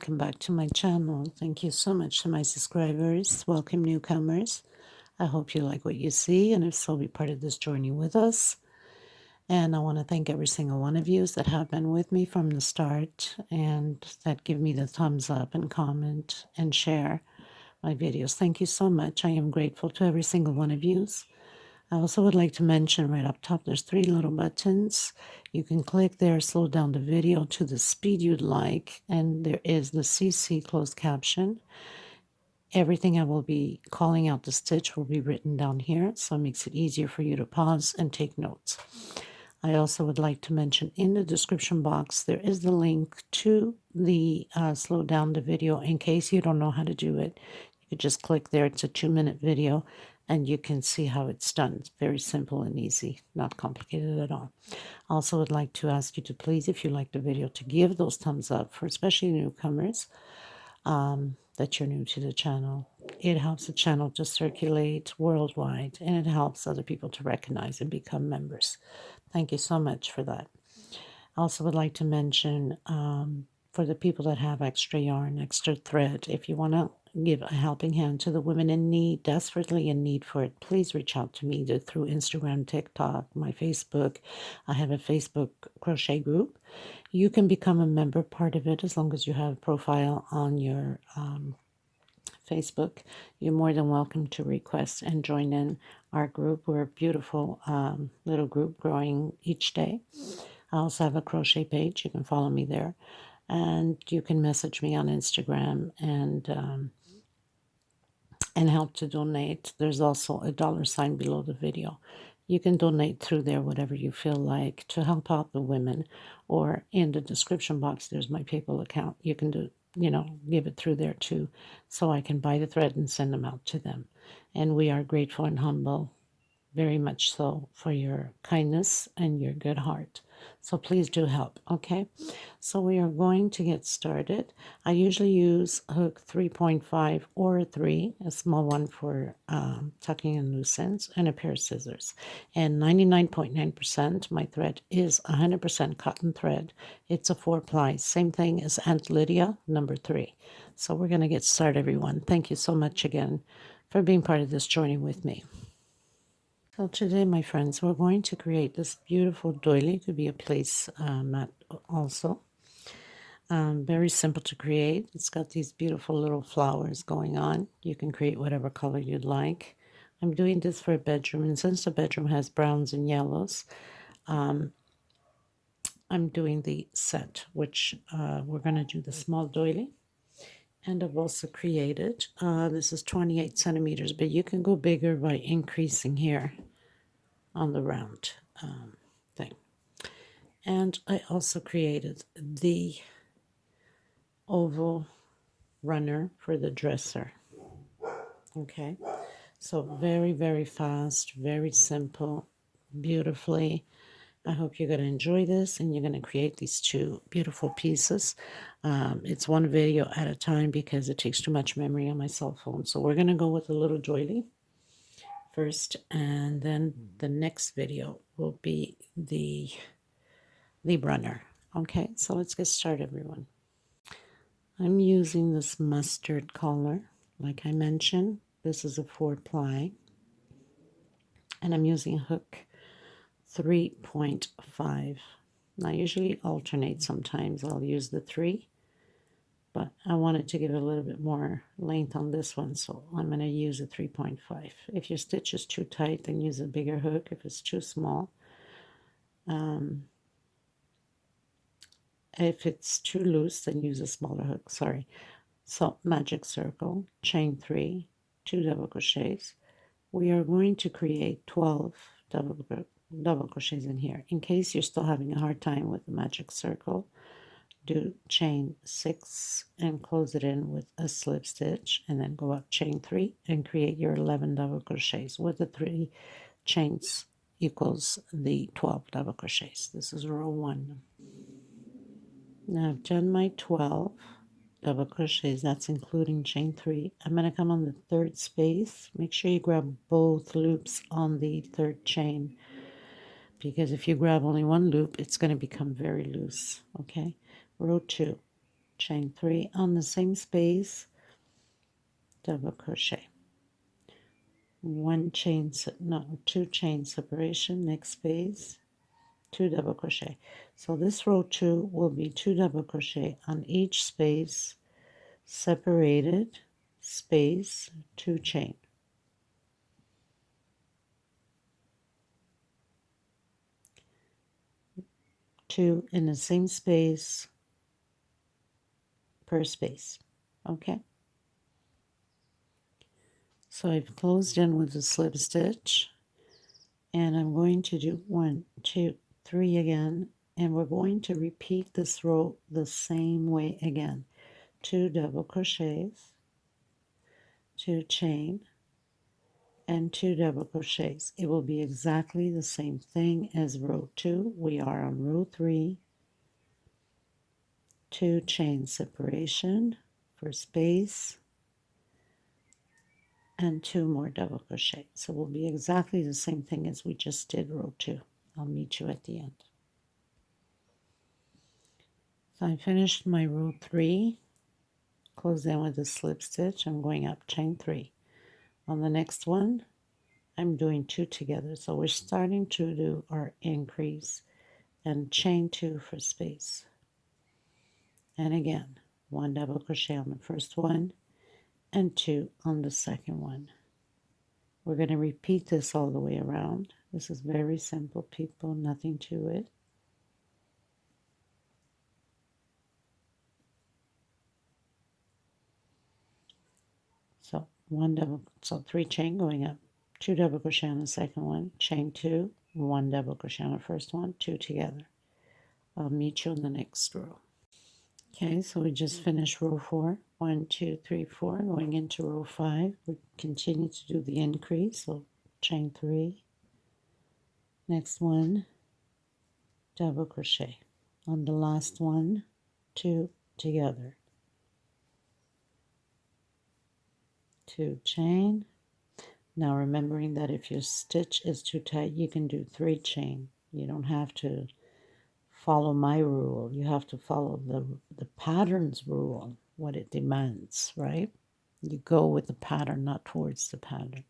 welcome back to my channel. Thank you so much to my subscribers. Welcome newcomers. I hope you like what you see, and if so, be part of this journey with us. And I want to thank every single one of you that have been with me from the start and that give me the thumbs up and comment and share my videos. Thank you so much. I am grateful to every single one of you. I also would like to mention right up top, there's 3 little buttons. You can click there, slow down the video to the speed you'd like, and there is the CC closed caption. Everything I will be calling out the stitch will be written down here, so it makes it easier for you to pause and take notes. I also would like to mention in the description box, there is the link to the slow down the video in case you don't know how to do it. You could just click there. It's a 2-minute video, and you can see how it's done. It's very simple and easy, not complicated at all. I also would like to ask you to please, if you like the video, to give those thumbs up for especially newcomers that you're new to the channel. It helps the channel to circulate worldwide, and it helps other people to recognize and become members. Thank you so much for that. I also would like to mention for the people that have extra yarn, extra thread, if you want to give a helping hand to the women in need, desperately in need for it, please reach out to me either through Instagram, TikTok, my Facebook. I have a Facebook crochet group. You can become a member part of it as long as you have a profile on your Facebook. You're more than welcome to request and join in our group. We're a beautiful little group growing each day. I also have a crochet page. You can follow me there. And you can message me on Instagram and help to donate. There's also a $ below the video. You can donate through there whatever you feel like to help out the women. Or in the description box, there's my PayPal account. You can do, give it through there too, so I can buy the thread and send them out to them. And we are grateful and humble, very much so, for your kindness and your good heart. So please do help, okay? So we are going to get started. I usually use hook 3.5 or a 3, a small one for tucking in loose ends, and a pair of scissors. And 99.9% my thread is 100% cotton thread. It's a 4-ply, same thing as Aunt Lydia, number 3. So we're going to get started, everyone. Thank you so much again for being part of this journey with me. So today, my friends, we're going to create this beautiful doily. It could be a place mat also. Very simple to create. It's got these beautiful little flowers going on. You can create whatever color you'd like. I'm doing this for a bedroom, and since the bedroom has browns and yellows, I'm doing the set, which we're going to do the small doily. And I've also created, this is 28 centimeters, but you can go bigger by increasing here on the round thing. And I also created the oval runner for the dresser. Okay, so very, very fast, very simple, beautifully. I hope you're going to enjoy this and you're going to create these 2 beautiful pieces. It's one video at a time because it takes too much memory on my cell phone. So we're going to go with a little doily first, and then the next video will be the runner. Okay, so let's get started, everyone. I'm using this mustard color, like I mentioned. This is a 4-ply, and I'm using hook 3.5. I usually alternate. Sometimes I'll use the 3, but I wanted to give it a little bit more length on this one, so I'm going to use a 3.5. If your stitch is too tight, then use a bigger hook. If it's too small, if it's too loose, then use a smaller hook. Sorry. So magic circle, chain 3, 2 double crochets. We are going to create 12 double crochets in here. In case you're still having a hard time with the magic circle, do chain 6 and close it in with a slip stitch, and then go up chain 3 and create your 11 double crochets with the 3 chains equals the 12 double crochets. This is row 1. Now I've done my 12 double crochets. That's including chain 3. I'm going to come on the 3rd space. Make sure you grab both loops on the 3rd chain, because if you grab only one loop, it's going to become very loose. Okay, row 2. chain 3 on the same space, double crochet, two chain separation, next space, 2 double crochet. So this row 2 will be 2 double crochet on each space, separated space, 2 chain, 2 in the same space per space. Okay, so I've closed in with the slip stitch, and I'm going to do 1, 2, 3 again, and we're going to repeat this row the same way again. 2 double crochets, 2 chain, and 2 double crochets. It will be exactly the same thing as row 2. We are on row 3, 2 chain separation for space, and 2 more double crochet. So it will be exactly the same thing as we just did row 2. I'll meet you at the end. So I finished my row 3, close in with a slip stitch. I'm going up chain 3. On the next one, I'm doing 2 together. So we're starting to do our increase and chain 2 for space. And again, 1 double crochet on the first one and 2 on the second one. We're going to repeat this all the way around. This is very simple, people, nothing to it. So 3 chain going up, 2 double crochet on the second one, chain 2, 1 double crochet on the first one, 2 together. I'll meet you in the next row. Okay, so we just finished row 4. 1, 2, 3, 4. Going into row 5, we continue to do the increase. So chain 3, next one, double crochet. On the last one, 2 together. 2 chain. Now remembering that if your stitch is too tight, you can do 3 chain. You don't have to follow my rule. You have to follow the pattern's rule, what it demands, right? You go with the pattern, not towards the pattern.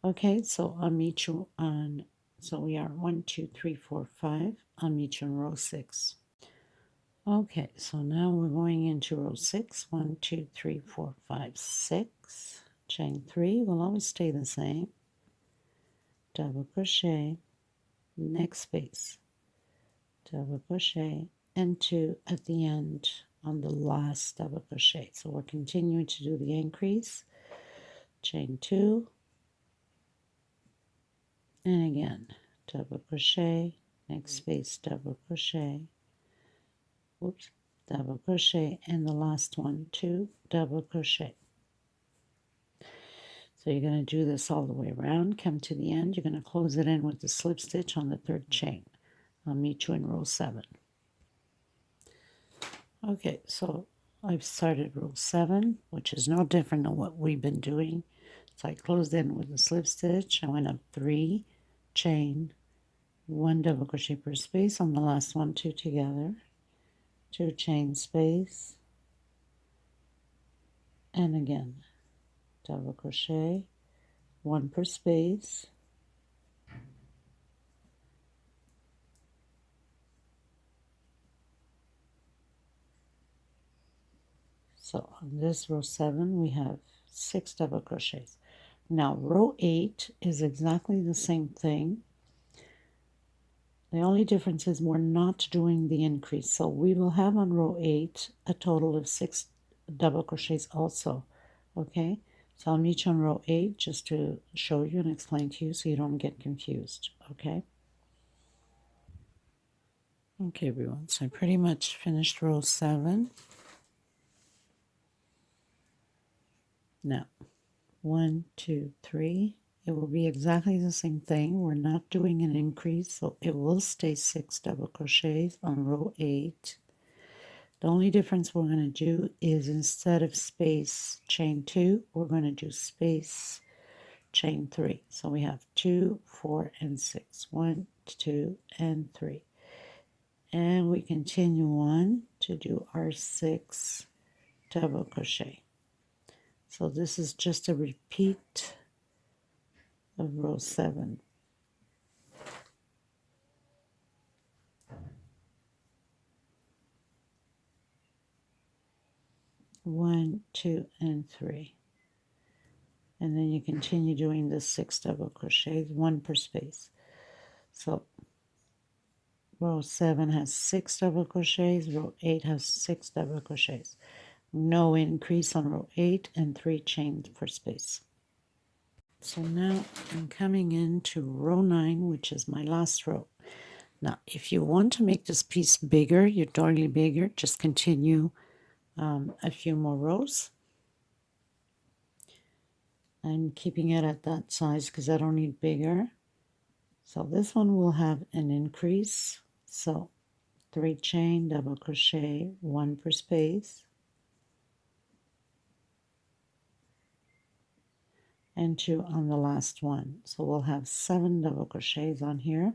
Okay, so I'll meet you on, so we are 1, 2, 3, 4, 5. I'll meet you in row 6. Okay, so now we're going into row 6. 1, 2, 3, 4, 5, 6. Chain 3 will always stay the same. Double crochet, next space, double crochet, and 2 at the end on the last double crochet. So we're continuing to do the increase. Chain 2, and again, double crochet, next space, double crochet, whoops, double crochet, and the last one, 2 double crochet. So you're going to do this all the way around, come to the end, you're going to close it in with the slip stitch on the 3rd chain. I'll meet you in row 7. Okay, so I've started row 7, which is no different than what we've been doing. So I closed in with a slip stitch, I went up 3, chain, 1 double crochet per space, on the last one, 2 together, 2 chain space, and again, double crochet, 1 per space, so on this row 7 we have 6 double crochets. Now row 8 is exactly the same thing. The only difference is we're not doing the increase, so we will have on row 8 a total of 6 double crochets also. Okay, so I'll meet you on row 8 just to show you and explain to you so you don't get confused. Okay, everyone, so I pretty much finished row 7. Now 1, 2, 3, it will be exactly the same thing. We're not doing an increase, so it will stay 6 double crochets on row 8. The only difference we're going to do is instead of space chain 2, we're going to do space chain 3. So we have 2, 4, and 6. 1, 2, and 3. And we continue on to do our 6 double crochet. So this is just a repeat of row 7. 1, 2, and 3. And then you continue doing the 6 double crochets, 1 per space. So row 7 has 6 double crochets, row 8 has 6 double crochets. No increase on row 8 and 3 chains per space. So now I'm coming into row 9, which is my last row. Now, if you want to make this piece bigger, your doily bigger, just continue a few more rows. I'm keeping it at that size because I don't need bigger. So this one will have an increase. So 3 chain, double crochet, 1 per space, and 2 on the last one. So we'll have 7 double crochets on here.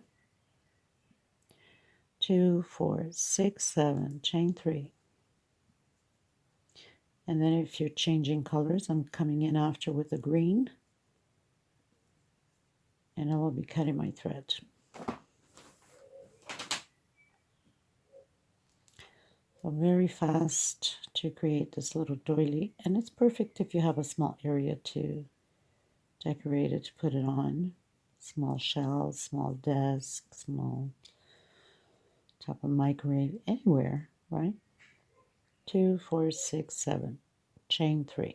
2, 4, 6, 7, chain 3. And then if you're changing colors, I'm coming in after with the green, and I will be cutting my thread. So very fast to create this little doily, and it's perfect if you have a small area to decorate it, to put it on. Small shelves, small desk, small top of microwave, anywhere, right? 2, 4, 6, 7, chain 3.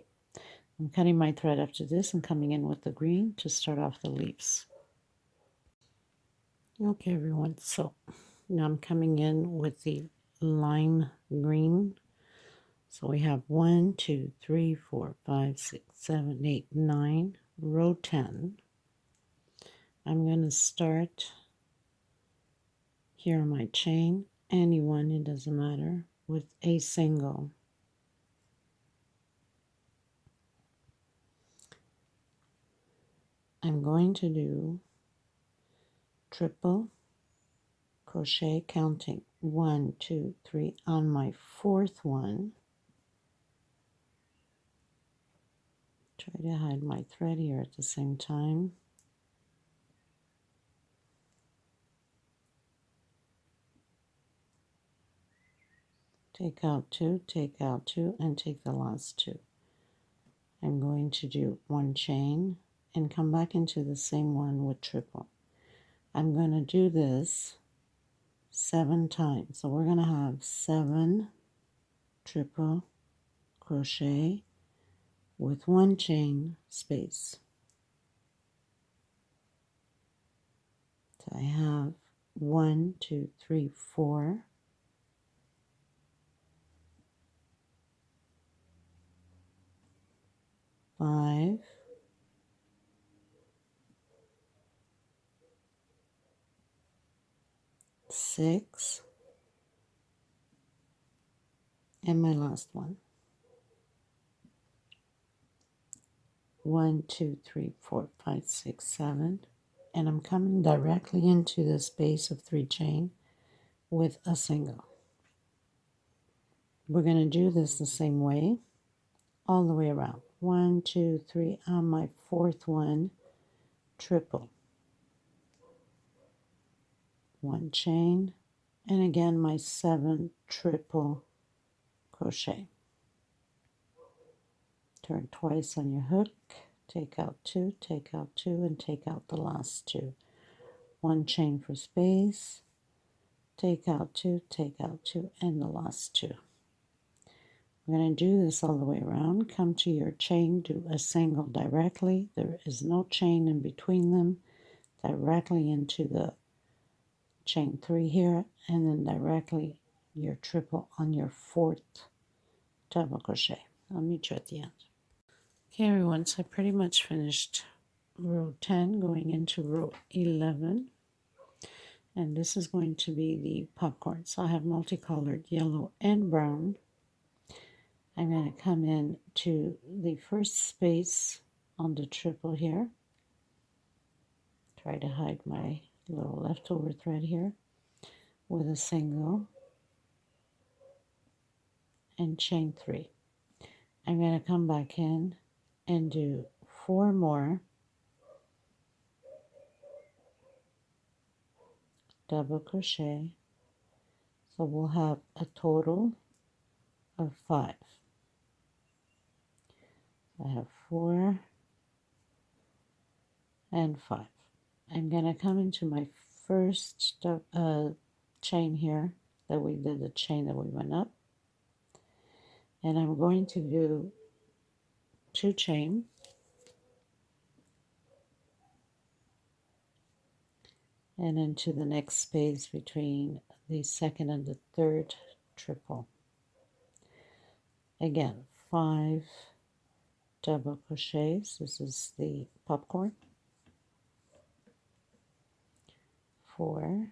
I'm cutting my thread after this and coming in with the green to start off the leaves. Okay, everyone, so now I'm coming in with the lime green. So we have 1, 2, 3, 4, 5, 6, 7, 8, 9, row 10. I'm going to start here on my chain, any one, it doesn't matter, with a single. I'm going to do triple crochet, counting 1, 2, 3 on my 4th one. Try to hide my thread here at the same time. Take out 2, and take the last 2. I'm going to do 1 chain and come back into the same one with triple. I'm going to do this 7 times. So we're going to have 7 triple crochet with 1 chain space. So I have 1, 2, 3, 4. 5, 6, and my last one. 1, 2, 3, 4, 5, 6, 7, and I'm coming directly into the space of 3 chain with a single. We're going to do this the same way all the way around. 1, 2, 3 on my 4th one, triple, 1 chain, and again my 7 triple crochet. Turn twice on your hook, take out 2, and take out the last 2. 1 chain for space, take out 2, and the last 2. We're going to do this all the way around. Come to your chain, do a single directly. There is no chain in between them. Directly into the chain 3 here, and then directly your triple on your 4th double crochet. I'll meet you at the end. Okay, everyone, so I pretty much finished row 10 going into row 11. And this is going to be the popcorn. So I have multicolored yellow and brown. I'm going to come in to the first space on the triple here. Try to hide my little leftover thread here with a single. and chain 3. I'm going to come back in and do 4 more double crochet. So we'll have a total of 5. I have 4 and 5. I'm going to come into my first chain here that we did, the chain that we went up, and I'm going to do 2 chain, and into the next space between the second and the third triple. Again, 5 double crochets. This is the popcorn. 4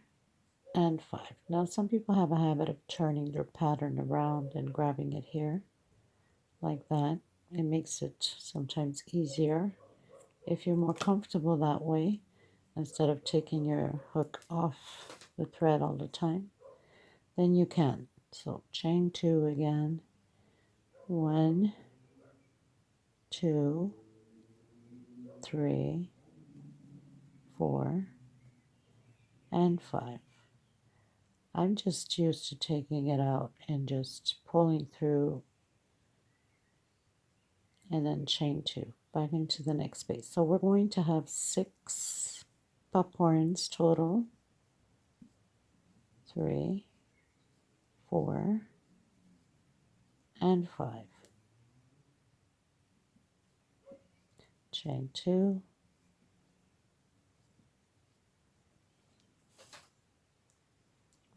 and 5. Now some people have a habit of turning their pattern around and grabbing it here like that. It makes it sometimes easier if you're more comfortable that way, instead of taking your hook off the thread all the time, then you can. So chain 2 again. 1, 2, 3, 4, and 5. I'm just used to taking it out and just pulling through and then chain 2 back into the next space. So we're going to have 6 popcorns total. 3, 4, and 5. Chain 2,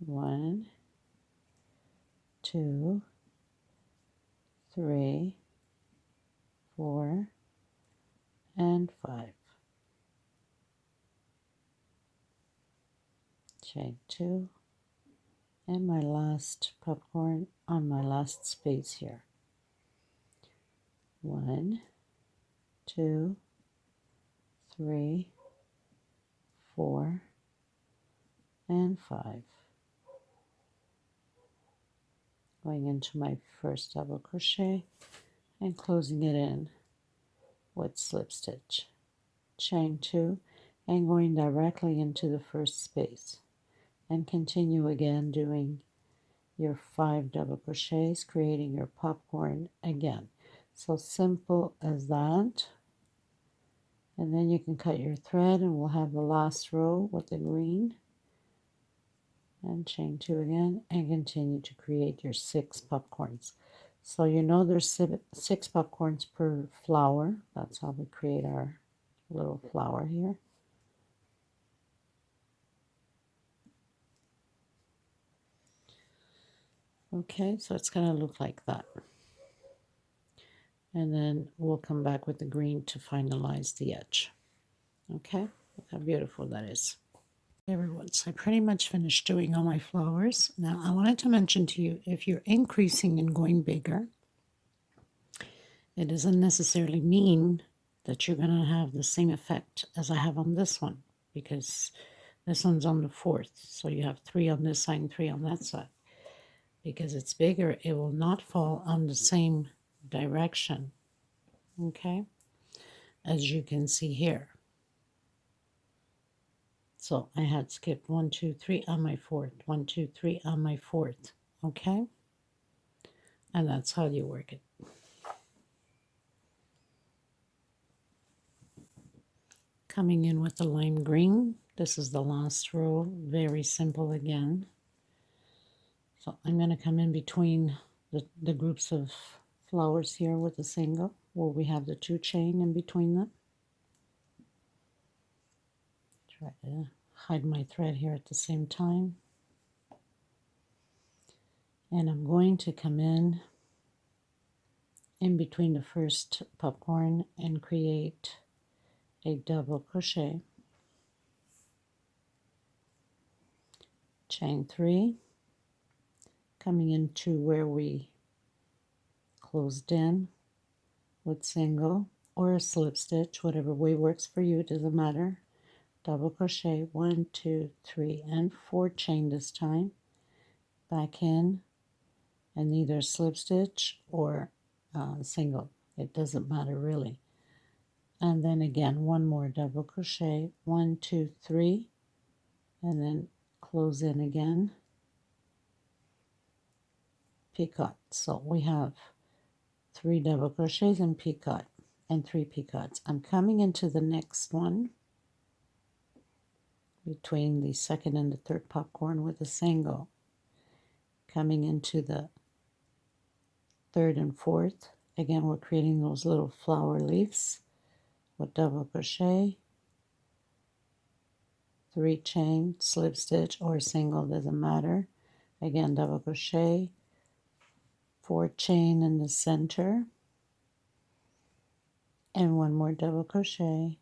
1, 2, 3, 4, and 5. Chain 2, and my last popcorn on my last space here. 1, 2, 3, 4, and 5. Going into my first double crochet and closing it in with slip stitch. Chain 2 and going directly into the first space, and continue again doing your 5 double crochets, creating your popcorn again. So simple as that. And then you can cut your thread and we'll have the last row with the green, and chain 2 again and continue to create your 6 popcorns. So you know there's 6 popcorns per flower. That's how we create our little flower here. Okay, so it's going to look like that. And then we'll come back with the green to finalize the edge. Okay, look how beautiful that is. Everyone, so I pretty much finished doing all my flowers. Now I wanted to mention to you, if you're increasing and going bigger, it doesn't necessarily mean that you're going to have the same effect as I have on this one, because this one's on the 4th, so you have 3 on this side and 3 on that side. Because it's bigger, it will not fall on the same direction, okay, as you can see here. So I had skipped 1, 2, 3 on my 4th, 1, 2, 3 on my 4th, okay, and that's how you work it. Coming in with the lime green, this is the last row, very simple again. So I'm going to come in between the groups of flowers here with a single, where we have the 2 chain in between them. Try to hide my thread here at the same time. And I'm going to come in between the first popcorn and create a double crochet. Chain 3, coming into where we closed in with single or a slip stitch, whatever way works for you, it doesn't matter. Double crochet, 1, 2, 3, and 4 chain this time. Back in and either slip stitch or single. It doesn't matter really. And then again, one more double crochet, 1, 2, 3, and then close in again, picot. So we have 3 double crochets and picot, and 3 picots. I'm coming into the next one between the second and the third popcorn with a single, coming into the third and fourth. Again, we're creating those little flower leaves with double crochet, 3 chain, slip stitch or single, doesn't matter. Again, double crochet, 4 chain in the center, and 1 more double crochet,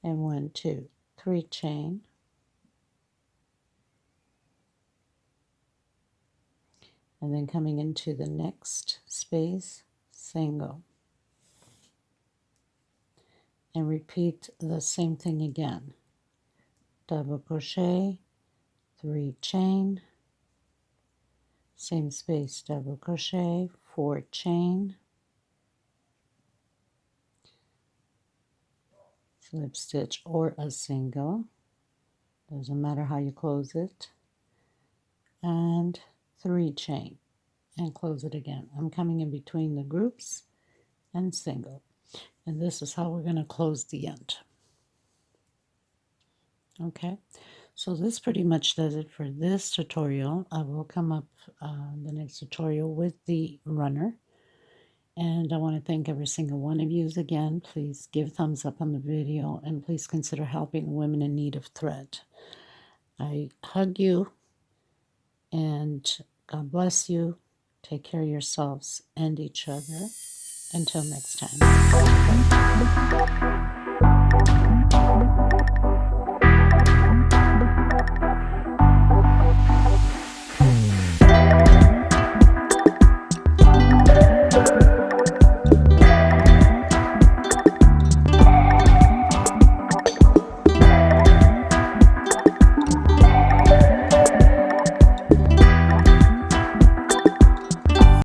and 1, 2, 3 chain, and then coming into the next space, single, and repeat the same thing again. Double crochet, 3 chain, same space, double crochet, 4 chain, slip stitch or a single, doesn't matter how you close it, and 3 chain, and close it again. I'm coming in between the groups and single, and this is how we're going to close the end. Okay, so this pretty much does it for this tutorial. I will come up the next tutorial with the runner. And I want to thank every single one of you again. Please give a thumbs up on the video, and please consider helping women in need of thread. I hug you, and God bless you. Take care of yourselves and each other. Until next time.